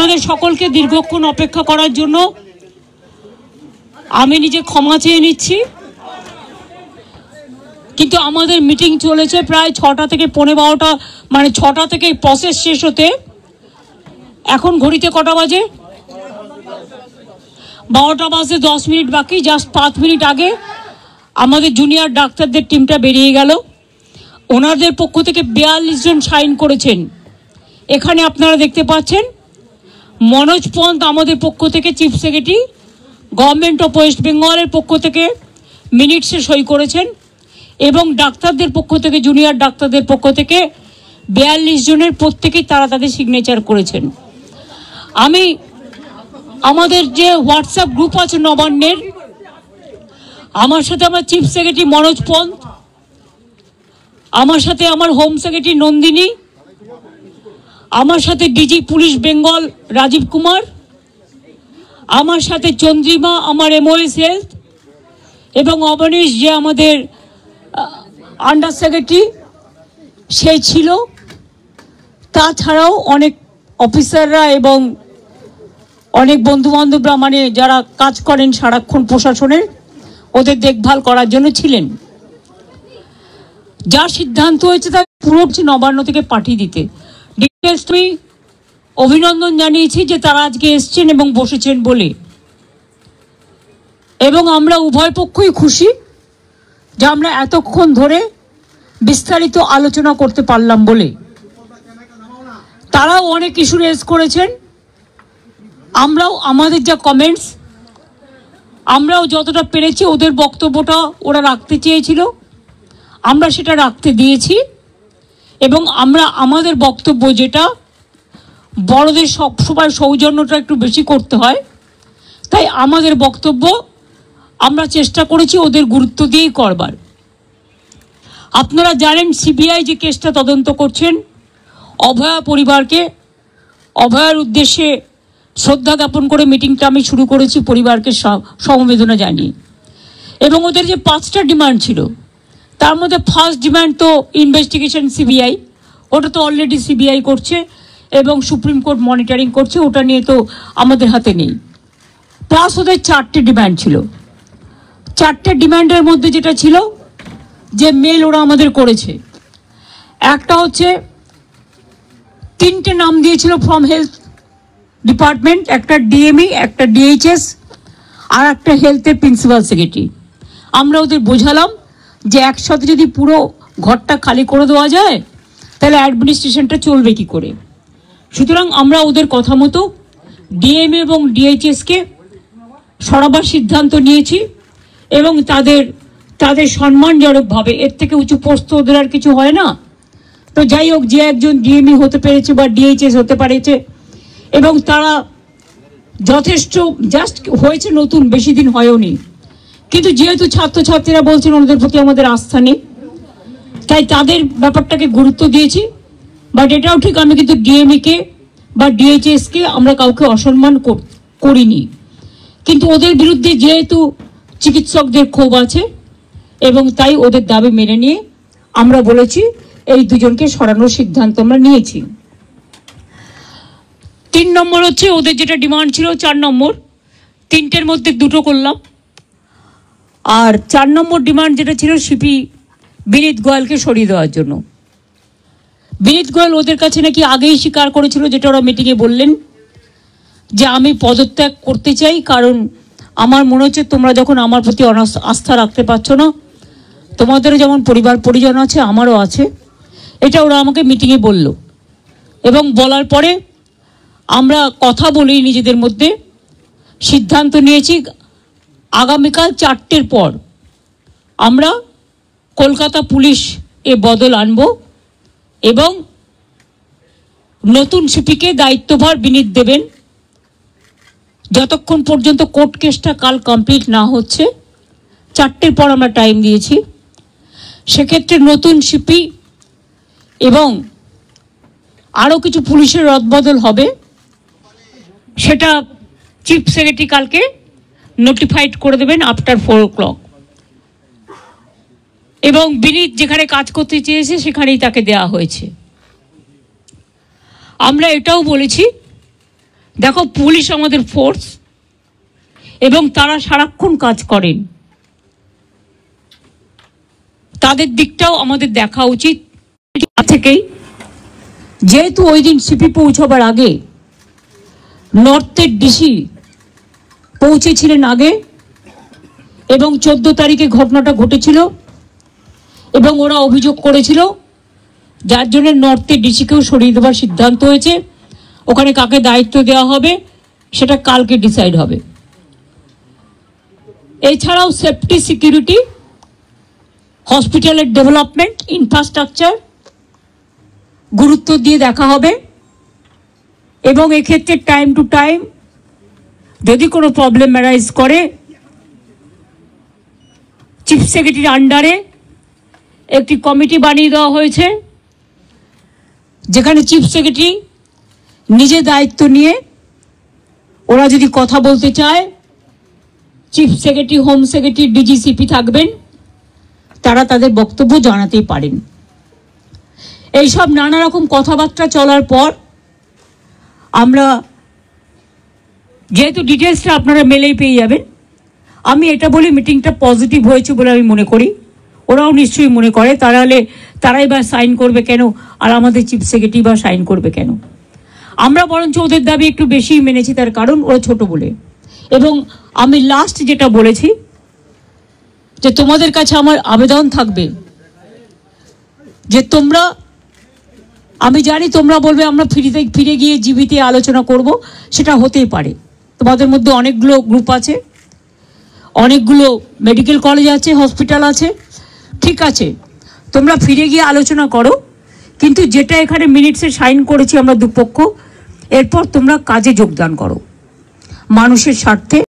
আপনাদের সকলকে দীর্ঘক্ষণ অপেক্ষা করার জন্য আমি নিজে ক্ষমা চেয়ে নিচ্ছি। কিন্তু আমাদের মিটিং চলেছে প্রায় 6টা থেকে 12:15, মানে 6টা থেকে প্রসেস শেষ হতে এখন ঘড়িতে কটা বাজে? 12টা বাজে 10 মিনিট বাকি। জাস্ট 5 মিনিট আগে আমাদের জুনিয়র ডাক্তারদের টিমটা বেরিয়ে গেল। ওনাদের পক্ষ থেকে 42 জন সাইন করেছেন। এখানে আপনারা দেখতে পাচ্ছেন মনোজ পন্ত আমাদের পক্ষ থেকে chief secretary, government of West বেঙ্গলের পক্ষ থেকে মিনিটসে সই করেছেন এবং ডাক্তারদের পক্ষ থেকে, জুনিয়র ডাক্তারদের পক্ষ থেকে 42 জনের প্রত্যেকেই তারা তাদের সিগনেচার করেছেন। আমি আমাদের যে হোয়াটসঅ্যাপ গ্রুপ আছে নবান্নের, আমার সাথে আমার চিফ সেক্রেটারি মনোজ পন্ত, আমার সাথে আমার হোম সেক্রেটারি নন্দিনী, আমার সাথে ডিজি পুলিশ বেঙ্গল রাজীব কুমার, আমার সাথে চন্দ্রিমা আমার এমওএস হেলথ, এবং অবনীশ যে আমাদের আন্ডার সেক্রেটারি সে ছিল। তাছাড়াও অনেক অফিসাররা এবং অনেক বন্ধুবান্ধবরা, মানে যারা কাজ করেন সারাক্ষণ প্রশাসনের, ওদের দেখভাল করার জন্য ছিলেন। যা সিদ্ধান্ত হয়েছে তা পুরো নবান্ন থেকে পাঠিয়ে দিতে। ডিটেলস আমি অভিনন্দন জানিয়েছি যে তারা আজকে এসছেন এবং বসেছেন বলে, এবং আমরা উভয় পক্ষই খুশি যে আমরা এতক্ষণ ধরে বিস্তারিত আলোচনা করতে পারলাম বলে। তারাও অনেক ইস্যু রেজ করেছেন, আমরাও আমাদের যা কমেন্টস আমরাও যতটা পেরেছি, ওদের বক্তব্যটা ওরা রাখতে চেয়েছিল আমরা সেটা রাখতে দিয়েছি, এবং আমরা আমাদের বক্তব্য যেটা বড়দের সবসময় সৌজন্যটা একটু বেশি করতে হয়, তাই আমাদের বক্তব্য আমরা চেষ্টা করেছি ওদের গুরুত্ব দিয়েই করবার। আপনারা জানেন সিবিআই যে কেসটা তদন্ত করছেন, অভয়া পরিবারকে, অভয়ার উদ্দেশ্যে শ্রদ্ধা জ্ঞাপন করে মিটিংটা আমি শুরু করেছি পরিবারকে সমবেদনা জানিয়ে। এবং ওদের যে 5টা ডিমান্ড ছিল তার মধ্যে ফার্স্ট ডিমান্ড তো ইনভেস্টিগেশন সিবিআই, ওটা তো অলরেডি সিবিআই করছে এবং সুপ্রিম কোর্ট মনিটরিং করছে, ওটা নিয়ে তো আমাদের হাতে নেই। প্লাস ওদের 4টে ডিমান্ড ছিল। 4টে ডিমান্ডের মধ্যে যেটা ছিল যে মেল ওরা আমাদের করেছে, একটা হচ্ছে 3টে নাম দিয়েছিল ফ্রম হেলথ ডিপার্টমেন্ট, একটা ডিএমই, একটা ডিএইচএস, আর একটা হেলথের প্রিন্সিপাল সেক্রেটারি। আমরা ওদের বোঝালাম যে একসাথে যদি পুরো ঘরটা খালি করে দেওয়া যায় তাহলে অ্যাডমিনিস্ট্রেশনটা চলবে কি করে। সুতরাং আমরা ওদের কথা মতো ডিএমএ এবং ডিএইচএসকে সরাবার সিদ্ধান্ত নিয়েছি এবং তাদের সম্মানজনকভাবে, এর থেকে উঁচু পোস্ট ওদের আর কিছু হয় না। তো যাই হোক, যে একজন ডিএমই হতে পেরেছে বা ডিএইচএস হতে পেরেছে, এবং তারা যথেষ্ট জাস্ট হয়েছে, নতুন বেশি দিন হয়ওনি, কিন্তু যেহেতু ছাত্রছাত্রীরা বলছেন ওদের প্রতি আমাদের আস্থা নেই, তাই তাদের ব্যাপারটাকে গুরুত্ব দিয়েছি। বাট এটাও ঠিক, আমি কিন্তু ডিএমইকে বা ডিএইচএসকে আমরা কাউকে অসম্মান করিনি, কিন্তু ওদের বিরুদ্ধে যেহেতু চিকিৎসকদের ক্ষোভ আছে এবং তাই ওদের দাবি মেনে নিয়ে আমরা বলেছি এই দুজনকে সরানোর সিদ্ধান্ত আমরা নিয়েছি। 3 নম্বর হচ্ছে ওদের যেটা ডিমান্ড ছিল 4 নম্বর, 3টের মধ্যে 2টো করলাম। আর 4 নম্বর ডিমান্ড যেটা ছিল সিপি বিনীত গোয়েলকে সরিয়ে দেওয়ার জন্য। বিনীত গোয়েল ওদের কাছে নাকি আগেই স্বীকার করেছিল, যেটা ওরা মিটিংয়ে বললেন, যে আমি পদত্যাগ করতে চাই, কারণ আমার মনে হচ্ছে তোমরা যখন আমার প্রতি আস্থা রাখতে পারছো না, তোমাদেরও যেমন পরিবার পরিজন আছে আমারও আছে, এটা ওরা আমাকে মিটিংয়ে বলল। এবং বলার পরে আমরা কথা বলি নিজেদের মধ্যে, সিদ্ধান্ত নিয়েছি আগামীকাল 4টের পর আমরা কলকাতা পুলিশ এ বদল আনব এবং নতুন সিপিকে দায়িত্বভার বিনীত দেবেন যতক্ষণ পর্যন্ত কোর্ট কেসটা কাল কমপ্লিট না হচ্ছে। 4টের পর আমরা টাইম দিয়েছি। সেক্ষেত্রে নতুন সিপি এবং আরও কিছু পুলিশের রদবদল হবে, সেটা চিফ সেক্রেটারি কালকে নোটিফাইড করে দেবেন আফটার 4 o'clock। এবং বিনীত যেখানে কাজ করতে চেয়েছে সেখানেই তাকে দেওয়া হয়েছে। আমরা এটাও বলেছি দেখো, পুলিশ আমাদের ফোর্স এবং তারা সারাক্ষণ কাজ করেন, তাদের দিকটাও আমাদের দেখা উচিত থেকেই। যেহেতু ওই দিন সিপি পৌঁছবার আগে নর্থের ডিসি পৌঁছেছিলেন আগে, এবং 14 তারিখে ঘটনাটা ঘটেছিল এবং ওরা অভিযোগ করেছিল, যার জন্য নর্থের ডিসিকেও সরিয়ে দেওয়ার সিদ্ধান্ত হয়েছে। ওখানে কাকে দায়িত্ব দেওয়া হবে সেটা কালকে ডিসাইড হবে। এছাড়াও সেফটি, সিকিউরিটি, হসপিটালের ডেভেলপমেন্ট, ইনফ্রাস্ট্রাকচার গুরুত্ব দিয়ে দেখা হবে। এবং এক্ষেত্রে টাইম টু টাইম যদি কোনো প্রবলেম অ্যারাইজ করে, চিফ সেক্রেটারির আন্ডারে একটি কমিটি বানিয়ে দেওয়া হয়েছে, যেখানে চিফ সেক্রেটারি নিজে দায়িত্ব নিয়ে ওরা যদি কথা বলতে চায়, chief secretary, home secretary, DG CP থাকবেন, তারা তাদের বক্তব্য জানাতেই পারেন। এইসব নানা রকম কথাবার্তা চলার পর আমরা, যেহেতু ডিটেলসটা আপনারা মেলেই পেয়ে যাবেন, আমি এটা বলি মিটিংটা পজিটিভ হয়েছে বলে আমি মনে করি। ওরাও নিশ্চয়ই মনে করে, তারাই বা সাইন করবে কেন, আর আমাদের চিফ সেক্রেটারি বা সাইন করবে কেন? আমরা বরঞ্চ ওদের দাবি একটু বেশি মেনেছি, তার কারণ ওরা ছোট বলে। এবং আমি লাস্ট যেটা বলেছি, যে তোমাদের কাছে আমার আবেদন থাকবে যে তোমরা, আমি জানি তোমরা বলবে আমরা ফিরে গিয়ে জীবিতে আলোচনা করব, সেটা হতেই পারে। তোমাদের মধ্যে অনেকগুলো গ্রুপ আছে, অনেকগুলো মেডিকেল কলেজ আছে, হসপিটাল আছে, ঠিক আছে, তোমরা ফিরে গিয়ে আলোচনা করো, কিন্তু যেটা এখানে মিনিটসে সাইন করেছি আমরা দুপক্ষ, এরপর তোমরা কাজে যোগদান করো মানুষের স্বার্থে।